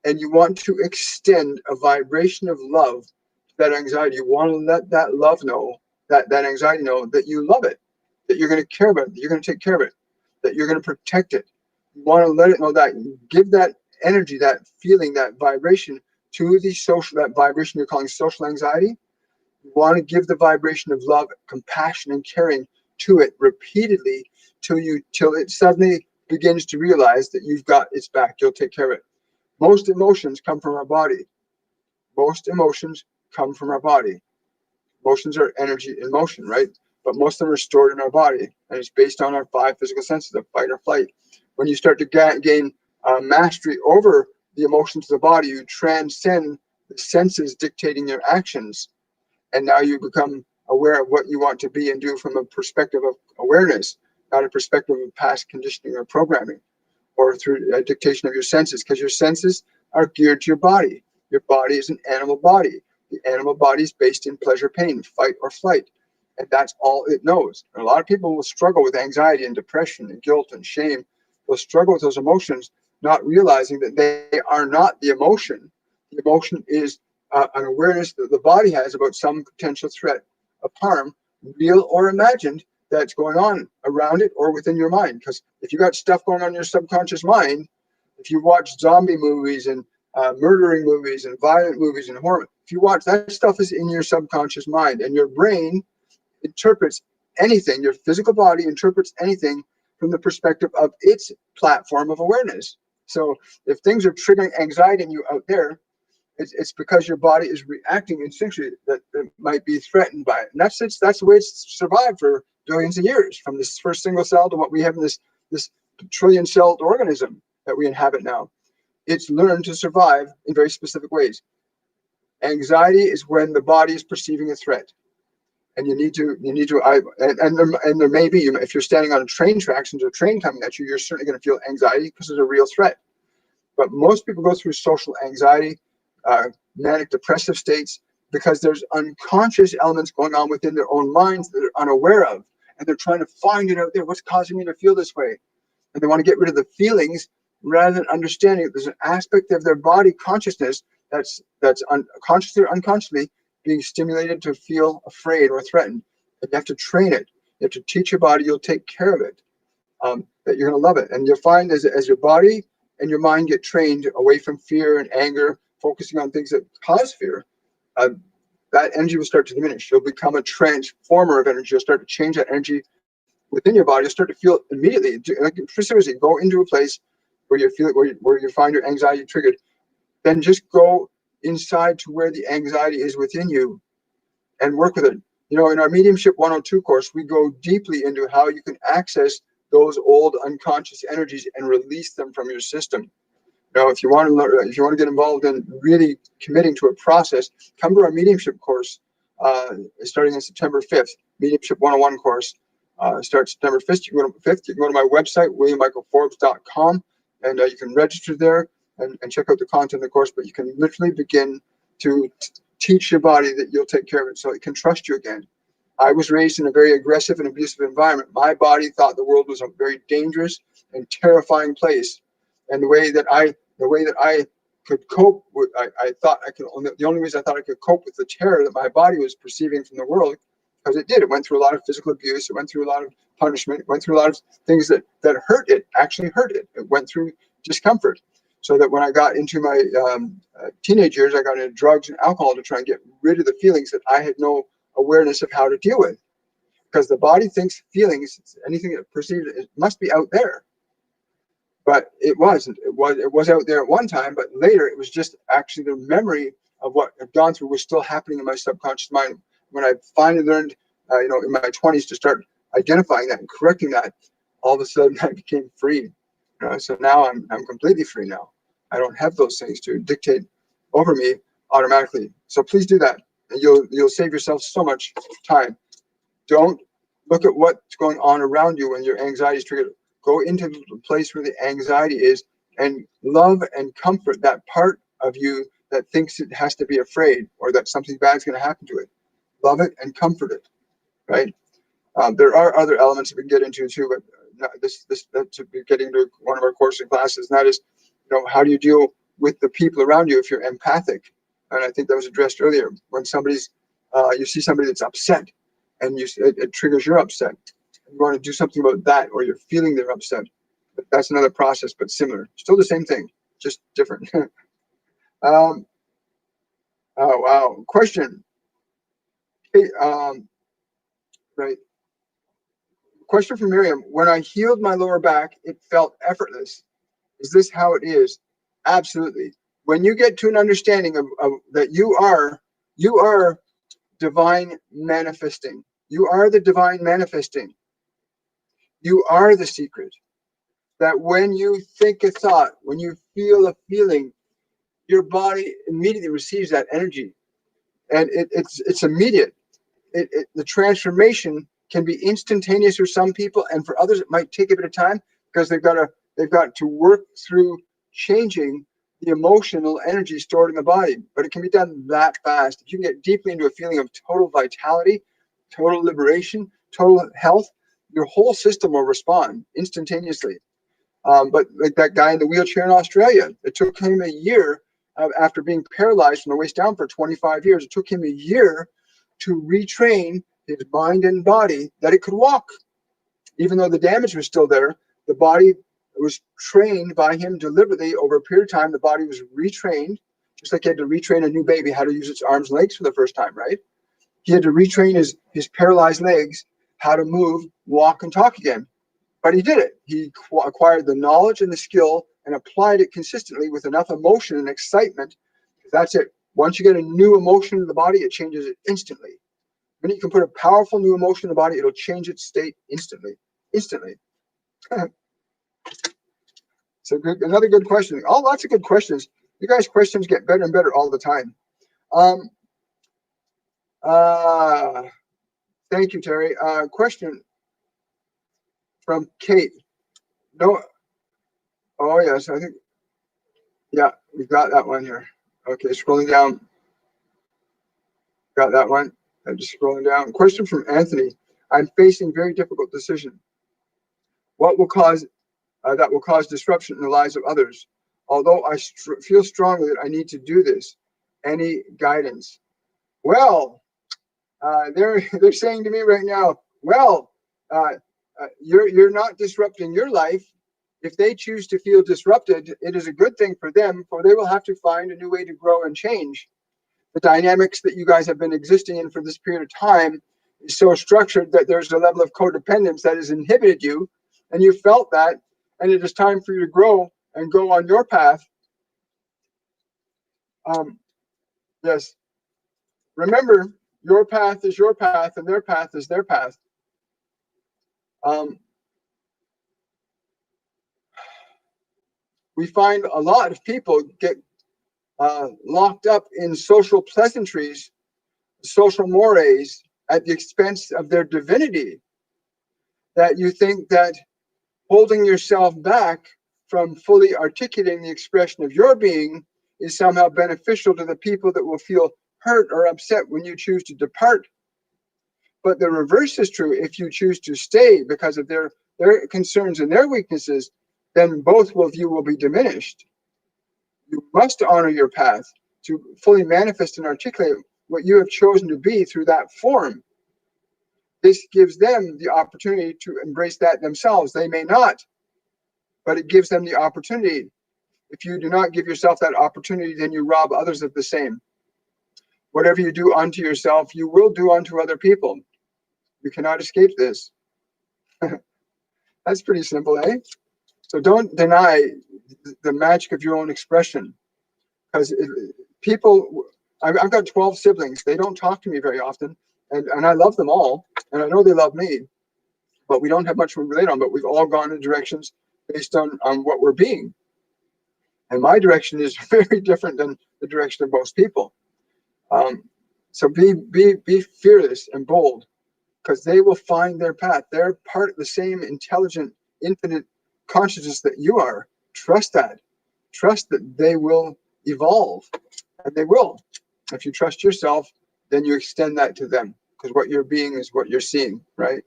and you want to extend a vibration of love to that anxiety. You want to let that love know, that anxiety know that you love it, that you're going to care about it, that you're going to take care of it, that you're going to protect it. You want to let it know that. Give that energy, that feeling, that vibration to that vibration you're calling social anxiety. You want to give the vibration of love, compassion, and caring to it repeatedly till it suddenly begins to realize that you've got its back. You'll take care of it. Most emotions come from our body. Most emotions come from our body. Emotions are energy in motion, right? But most of them are stored in our body, and it's based on our 5 physical senses of fight or flight. When you start to gain mastery over the emotions of the body, you transcend the senses dictating your actions, and now you become aware of what you want to be and do from a perspective of awareness, not a perspective of past conditioning or programming, or through a dictation of your senses, because your senses are geared to your body. Your body is an animal body. The animal body is based in pleasure, pain, fight or flight, and that's all it knows. And a lot of people will struggle with anxiety and depression and guilt and shame. They'll struggle with those emotions, not realizing that they are not the emotion. The emotion is an awareness that the body has about some potential threat of harm, real or imagined, that's going on around it or within your mind. Because if you got stuff going on in your subconscious mind, if you watch zombie movies and murdering movies and violent movies and horror, if you watch, that stuff is in your subconscious mind, and your brain interprets anything, your physical body interprets anything from the perspective of its platform of awareness. So if things are triggering anxiety in you out there, it's because your body is reacting instinctually that it might be threatened by it. And that's the way it's survived for billions of years, from this first single cell to what we have in this trillion-celled organism. that we inhabit now. It's learned to survive in very specific ways. Anxiety is when the body is perceiving a threat. And and there may be, if you're standing on a train tracks and there's a train coming at you, you're certainly going to feel anxiety because there's a real threat. But most people go through social anxiety, manic depressive states, because there's unconscious elements going on within their own minds that they're unaware of. And they're trying to find it out there. What's causing me to feel this way? And they want to get rid of the feelings rather than understanding that there's an aspect of their body consciousness that's consciously or unconsciously being stimulated to feel afraid or threatened. And you have to train it. You have to teach your body. You'll take care of it. That you're going to love it. And you'll find as your body and your mind get trained away from fear and anger, focusing on things that cause fear, that energy will start to diminish. You'll become a transformer of energy. You'll start to change that energy within your body. You'll start to feel immediately. Like, seriously, go into a place where you feel where you find your anxiety triggered. Then just go inside to where the anxiety is within you and work with it. In our Mediumship 102 course, we go deeply into how you can access those old unconscious energies and release them from your system. If you want to get involved in really committing to a process, come to our Mediumship course starting on September 5th. Mediumship 101 course starts September 5th. You can go to my website, williammichaelforbes.com, and you can register there and check out the content of the course. But you can literally begin to teach your body that you'll take care of it so it can trust you again. I was raised in a very aggressive and abusive environment. My body thought the world was a very dangerous and terrifying place. And the way that I could cope with, the only reason I thought I could cope with the terror that my body was perceiving from the world, because it did. It went through a lot of physical abuse. It went through a lot of punishment. It went through a lot of things that hurt it, actually hurt it. It went through discomfort. So that when I got into my teenage years, I got into drugs and alcohol to try and get rid of the feelings that I had no awareness of how to deal with. Because the body thinks feelings, anything it perceives, it must be out there. But it wasn't. It was out there at one time, but later it was just actually the memory of what I've gone through was still happening in my subconscious mind. When I finally learned, in my 20s to start identifying that and correcting that, all of a sudden I became free. So now I'm completely free now. I don't have those things to dictate over me automatically. So please do that, and you'll save yourself so much time. Don't look at what's going on around you when your anxiety is triggered. Go into the place where the anxiety is and love and comfort that part of you that thinks it has to be afraid or that something bad is going to happen to it. Love it and comfort it, right? There are other elements we can get into too, but this to be getting to one of our courses and classes, and that is, how do you deal with the people around you if you're empathic? And I think that was addressed earlier. When you see somebody that's upset, and it triggers your upset. You want to do something about that, or you're feeling they're upset. But that's another process, but similar. Still the same thing, just different. Oh wow! Question. Hey, right. Question from Miriam. When I healed my lower back, it felt effortless. Is this how it is? Absolutely. When you get to an understanding of that you are divine manifesting. You are the divine manifesting. You are the secret. That when you think a thought, when you feel a feeling, your body immediately receives that energy, and it's immediate. The transformation can be instantaneous for some people, and for others it might take a bit of time because they've got to work through changing the emotional energy stored in the body. But it can be done that fast. If you can get deeply into a feeling of total vitality, total liberation, total health, your whole system will respond instantaneously. But like that guy in the wheelchair in Australia, it took him a year after being paralyzed from the waist down for 25 years. It took him a year to retrain his mind and body that it could walk. Even though the damage was still there, the body was trained by him deliberately over a period of time. The body was retrained, just like he had to retrain a new baby how to use its arms and legs for the first time, right? He had to retrain his paralyzed legs how to move, walk, and talk again. But he did it. He acquired the knowledge and the skill and applied it consistently with enough emotion and excitement. That's it. Once you get a new emotion in the body, it changes it instantly. When you can put a powerful new emotion in the body, it'll change its state instantly. Instantly. So good, another good question. Oh, lots of good questions. You guys' questions get better and better all the time. Um, uh, Thank you, Terry. Question from Kate. No, oh yes, I think, yeah, we've got that one here. Okay, scrolling down, got that one. I'm just scrolling down. Question from Anthony. I'm facing very difficult decision. What will cause that will cause disruption in the lives of others? Although I feel strongly that I need to do this. Any guidance? Well, they're saying to me right now, well, uh, you're not disrupting your life. If they choose to feel disrupted, it is a good thing for them, for they will have to find a new way to grow and change. The dynamics that you guys have been existing in for this period of time is so structured that there's a level of codependence that has inhibited you, and you felt that, and it is time for you to grow and go on your path. Yes, remember, your path is your path, and their path is their path. We find a lot of people get locked up in social pleasantries, social mores at the expense of their divinity. That you think that holding yourself back from fully articulating the expression of your being is somehow beneficial to the people that will feel hurt or upset when you choose to depart. But the reverse is true. If you choose to stay because of their concerns and their weaknesses, then both of you will be diminished. You must honor your path to fully manifest and articulate what you have chosen to be through that form. This gives them the opportunity to embrace that themselves. They may not, but it gives them the opportunity. If you do not give yourself that opportunity, then you rob others of the same. Whatever you do unto yourself, you will do unto other people. You cannot escape this. That's pretty simple, eh? So don't deny the magic of your own expression. Because people, I've got 12 siblings. They don't talk to me very often. And I love them all. And I know they love me. But we don't have much to relate on. But we've all gone in directions based on what we're being. And my direction is very different than the direction of most people. So be fearless and bold, because they will find their path. They're part of the same intelligent, infinite consciousness that you are. Trust that. Trust that they will evolve, and they will. If you trust yourself, then you extend that to them, because what you're being is what you're seeing, right?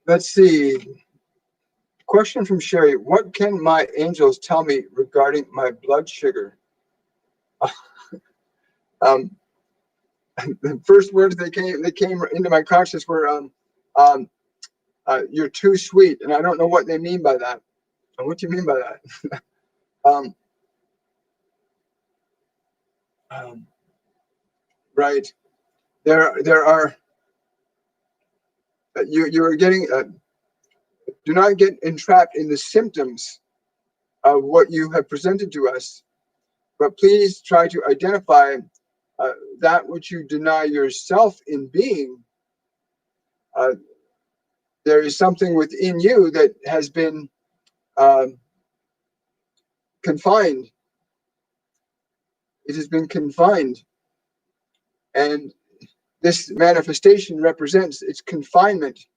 Let's see. Question from Sherry. What can my angels tell me regarding my blood sugar? The first words that came into my consciousness were you're too sweet, and I don't know what they mean by that. What do you mean by that? Right. There are you are getting do not get entrapped in the symptoms of what you have presented to us, but please try to identify that which you deny yourself in being. There is something within you that has been confined. It has been confined, and this manifestation represents its confinement.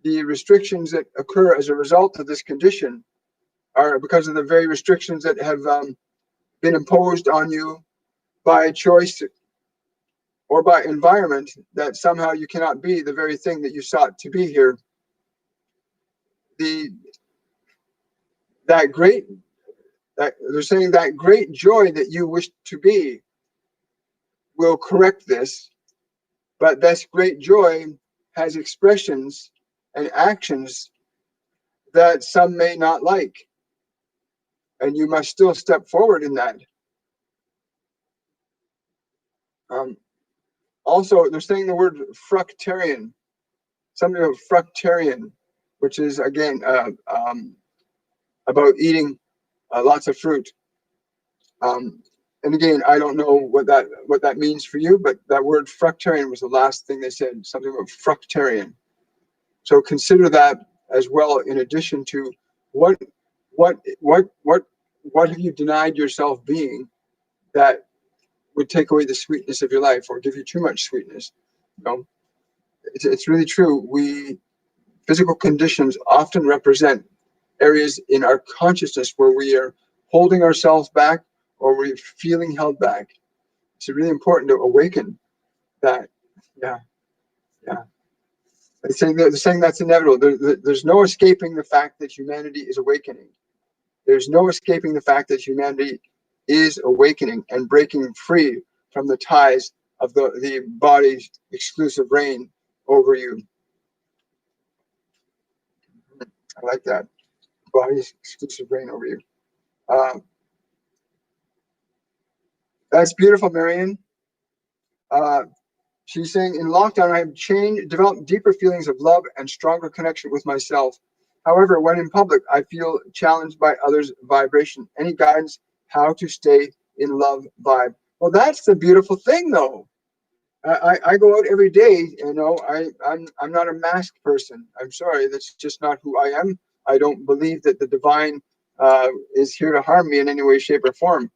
The restrictions that occur as a result of this condition are because of the very restrictions that have been imposed on you by choice or by environment, that somehow you cannot be the very thing that you sought to be here. They're saying that great joy that you wish to be will correct this, but this great joy has expressions and actions that some may not like, and you must still step forward in that. Also, they're saying the word fructarian, something about fructarian, which is again about eating lots of fruit. And again, I don't know what that means for you, but that word fructarian was the last thing they said. Something about fructarian. So consider that as well, in addition to what what what what what have you denied yourself being that would take away the sweetness of your life or give you too much sweetness. You know, it's really true. Physical conditions often represent areas in our consciousness where we are holding ourselves back or we're feeling held back. It's really important to awaken that. Yeah, yeah. They're saying that's inevitable. There's no escaping the fact that humanity is awakening. There's no escaping the fact that humanity is awakening and breaking free from the ties of the body's exclusive reign over you. I like that. Body's exclusive reign over you. Um, that's beautiful, Marion. Uh, she's saying, in lockdown, I have developed deeper feelings of love and stronger connection with myself. However, when in public, I feel challenged by others' vibration. Any guidance how to stay in love vibe? Well, that's the beautiful thing, though. I go out every day, you know. I'm not a masked person. I'm sorry, that's just not who I am. I don't believe that the divine is here to harm me in any way, shape, or form.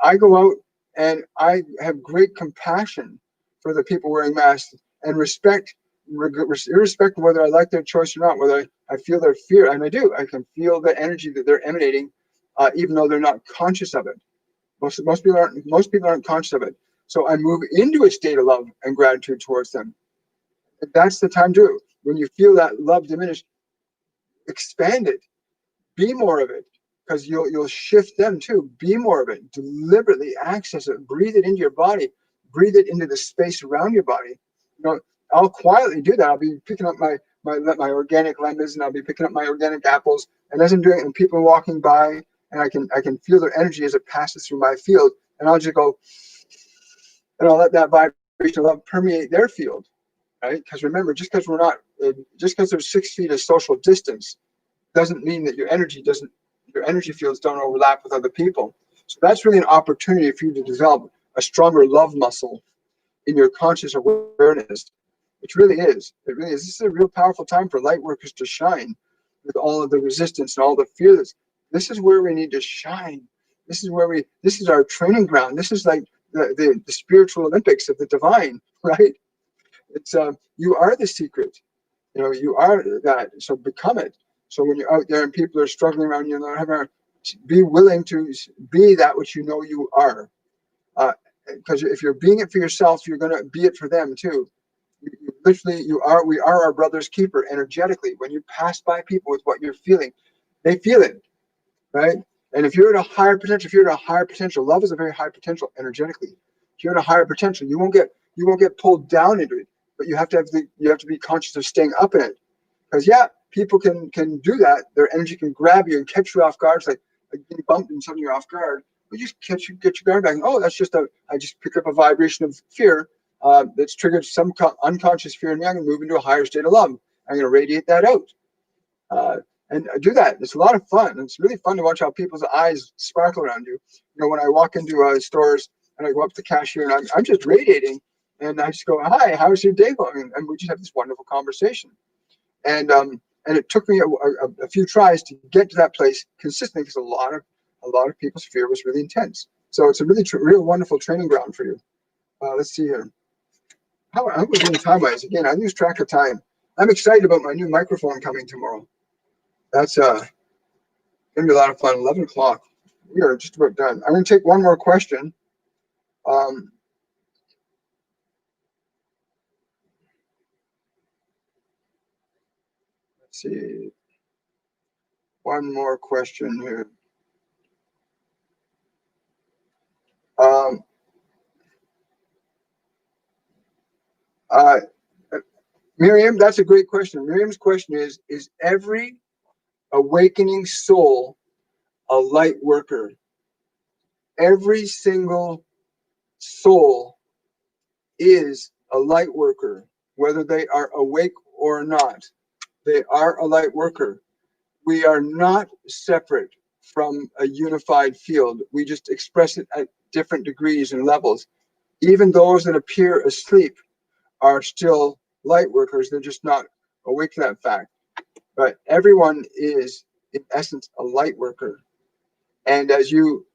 I go out and I have great compassion for the people wearing masks and respect, irrespective of whether I like their choice or not, whether I feel their fear, and I do. I can feel the energy that they're emanating, even though they're not conscious of it. Most people aren't conscious of it. So I move into a state of love and gratitude towards them. And that's the time to do it. When you feel that love diminish, expand it. Be more of it, because you'll shift them too. Be more of it. Deliberately access it. Breathe it into your body. Breathe it into the space around your body. You know, I'll quietly do that. I'll be picking up my organic lemons, and I'll be picking up my organic apples. And as I'm doing it, and people are walking by, and I can feel their energy as it passes through my field, and I'll just go, and I'll let that vibration of love permeate their field, right? Because remember, just because there's 6 feet of social distance, doesn't mean that your energy fields don't overlap with other people. So that's really an opportunity for you to develop a stronger love muscle in your conscious awareness. It really is. It really is. This is a real powerful time for light workers to shine with all of the resistance and all the fear. This is where we need to shine. This is our training ground. This is like the spiritual Olympics of the divine, right? It's you are the secret. You know, you are that. So become it. So when you're out there and people are struggling around you, be willing to be that which you know you are. Because if you're being it for yourself, you're going to be it for them too. We are our brother's keeper energetically. When you pass by people with what you're feeling, they feel it, right? And if you're at a higher potential, love is a very high potential energetically. If you're at a higher potential, you won't get pulled down into it, but you have to be conscious of staying up in it. Because people can do that. Their energy can grab you and catch you off guard. It's like getting bumped and suddenly you're off guard. But you just get your guard back. Oh, that's just I just picked up a vibration of fear that's triggered some unconscious fear in me. I'm going to move into a higher state of love. I'm going to radiate that out. And do that. It's a lot of fun. It's really fun to watch how people's eyes sparkle around you. You know, when I walk into stores and I go up to the cashier and I'm just radiating, and I just go, "Hi, how's your day going?" And we just have this wonderful conversation. And it took me a few tries to get to that place consistently, because a lot of people's fear was really intense. So it's a really real wonderful training ground for you. Let's see here. How are we doing time-wise? Again, I lose track of time. I'm excited about my new microphone coming tomorrow. That's gonna be a lot of fun. 11 o'clock. We are just about done. I'm gonna take one more question. Let's see. One more question here. Uh, Miriam, that's a great question. Miriam's question is every awakening soul a light worker? Every single soul is a light worker, whether they are awake or not. They are a light worker. We are not separate from a unified field. We just express it at different degrees and levels. Even those that appear asleep are still light workers. They're just not awake to that fact. But everyone is, in essence, a light worker. And as you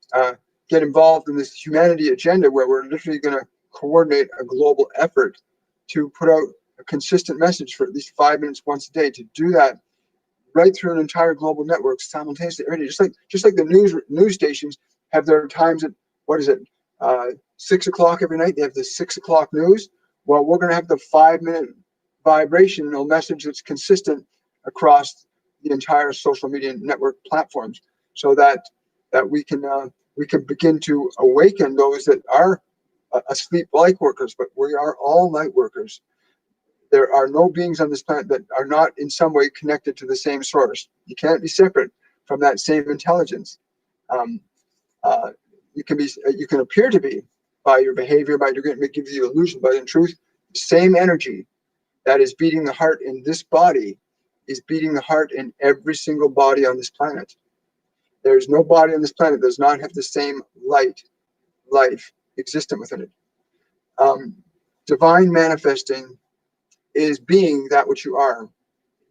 get involved in this humanity agenda, where we're literally going to coordinate a global effort to put out a consistent message for at least 5 minutes once a day, to do that right through an entire global network simultaneously every day, just like the news stations have their times at, what is it, 6 o'clock every night. They have the 6 o'clock news. Well, we're going to have the 5-minute vibrational message that's consistent across the entire social media network platforms, so that we can begin to awaken those that are asleep light workers. But we are all light workers. There are no beings on this planet that are not in some way connected to the same source. You can't be separate from that same intelligence. Um, you can appear to be by your behavior, by give you the illusion, but in truth, the same energy that is beating the heart in this body is beating the heart in every single body on this planet. There's no body on this planet that does not have the same light, life existent within it. Divine manifesting is being that which you are.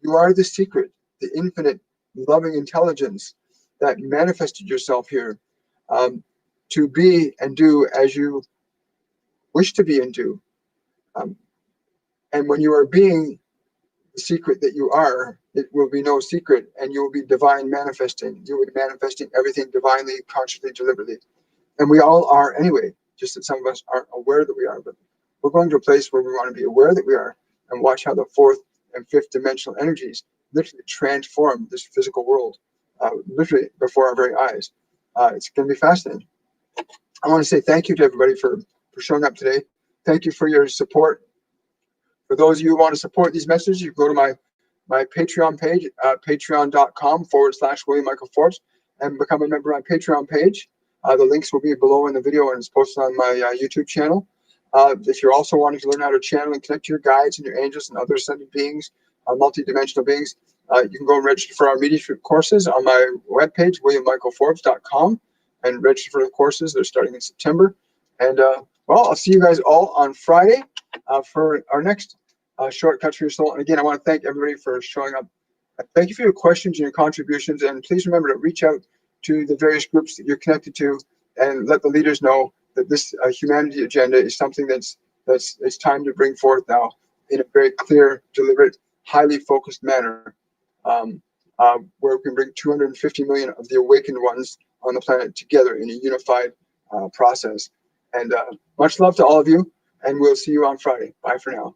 You are the secret, the infinite loving intelligence that manifested yourself here, to be and do as you wish to be and do. And when you are being the secret that you are, it will be no secret, and you will be divine manifesting. You will be manifesting everything divinely, consciously, deliberately. And we all are anyway, just that some of us aren't aware that we are. But we're going to a place where we want to be aware that we are, and watch how the fourth and fifth dimensional energies literally transform this physical world, literally before our very eyes. It's going to be fascinating. I want to say thank you to everybody for showing up today. Thank you for your support. For those of you who want to support these messages, you go to my Patreon page, patreon.com/William Michael Forbes, and become a member on my Patreon page. The links will be below in the video, and it's posted on my YouTube channel. If you're also wanting to learn how to channel and connect to your guides and your angels and other ascended beings, multidimensional beings, you can go and register for our Mediumship courses on my webpage, WilliamMichaelForbes.com, and register for the courses. They're starting in September. And well, I'll see you guys all on Friday for our next Shortcuts for Your Soul. And again, I want to thank everybody for showing up. Thank you for your questions and your contributions. And please remember to reach out to the various groups that you're connected to, and let the leaders know that this humanity agenda is something that's it's time to bring forth now in a very clear, deliberate, highly focused manner, where we can bring 250 million of the awakened ones on the planet together in a unified process. And much love to all of you, and we'll see you on Friday. Bye for now.